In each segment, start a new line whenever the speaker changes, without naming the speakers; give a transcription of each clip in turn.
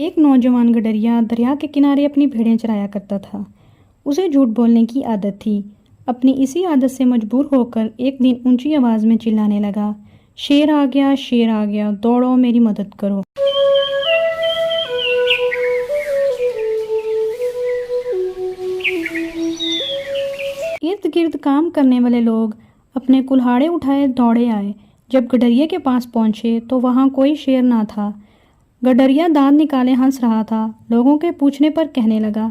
ایک نوجوان گڈریا دریا کے کنارے اپنی بھیڑیں چرایا کرتا تھا۔ اسے جھوٹ بولنے کی عادت تھی۔ اپنی اسی عادت سے مجبور ہو کر ایک دن اونچی آواز میں چلانے لگا، شیر آ گیا، شیر آ گیا، دوڑو میری مدد کرو۔ ارد گرد کام کرنے والے لوگ اپنے کلہاڑے اٹھائے دوڑے آئے۔ جب گڈریے کے پاس پہنچے تو وہاں کوئی شیر نہ تھا۔ گڈریا دانت نکالے ہنس رہا تھا۔ لوگوں کے پوچھنے پر کہنے لگا،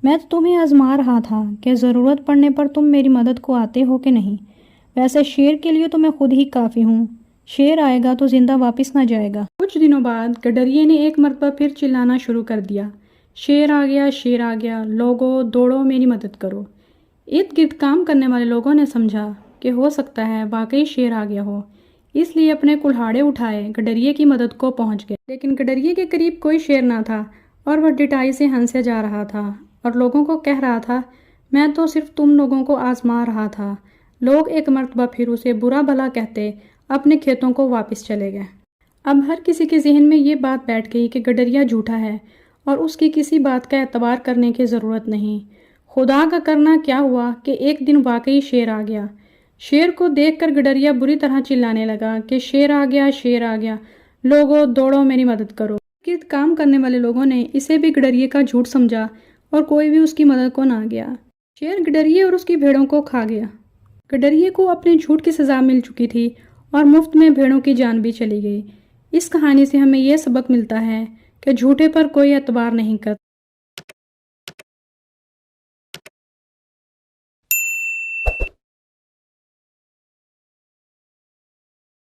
میں تو تمہیں آزما رہا تھا کہ ضرورت پڑنے پر تم میری مدد کو آتے ہو کہ نہیں۔ ویسے شیر کے لیے تو میں خود ہی کافی ہوں۔ شیر آئے گا تو زندہ واپس نہ جائے گا۔ کچھ دنوں بعد گڈریے نے ایک مرتبہ پھر چلانا شروع کر دیا، شیر آ گیا، شیر آ گیا، لوگو دوڑو میری مدد کرو۔ ارد گرد کام کرنے والے لوگوں نے سمجھا کہ ہو سکتا ہے واقعی شیر آ گیا ہو، اس لیے اپنے کلہاڑے اٹھائے گڈریے کی مدد کو پہنچ گئے۔ لیکن گڈریے کے قریب کوئی شیر نہ تھا اور وہ ڈٹائی سے ہنسے جا رہا تھا اور لوگوں کو کہہ رہا تھا، میں تو صرف تم لوگوں کو آزما رہا تھا۔ لوگ ایک مرتبہ پھر اسے برا بھلا کہتے اپنے کھیتوں کو واپس چلے گئے۔ اب ہر کسی کے ذہن میں یہ بات بیٹھ گئی کہ گڈریا جھوٹا ہے اور اس کی کسی بات کا اعتبار کرنے کی ضرورت نہیں۔ خدا کا کرنا کیا ہوا کہ ایک دن واقعی شیر آ گیا۔ شیر کو دیکھ کر گڈریا بری طرح چلانے لگا کہ شیر آ گیا، شیر آ گیا، لوگو دوڑو میری مدد کرو۔ گرد کام کرنے والے لوگوں نے اسے بھی گڈریے کا جھوٹ سمجھا اور کوئی بھی اس کی مدد کو نہ گیا۔ شیر گڈریے اور اس کی بھیڑوں کو کھا گیا۔ گڈریے کو اپنے جھوٹ کی سزا مل چکی تھی اور مفت میں بھیڑوں کی جان بھی چلی گئی۔ اس کہانی سے ہمیں یہ سبق ملتا ہے کہ جھوٹے پر کوئی اعتبار نہیں کرتا۔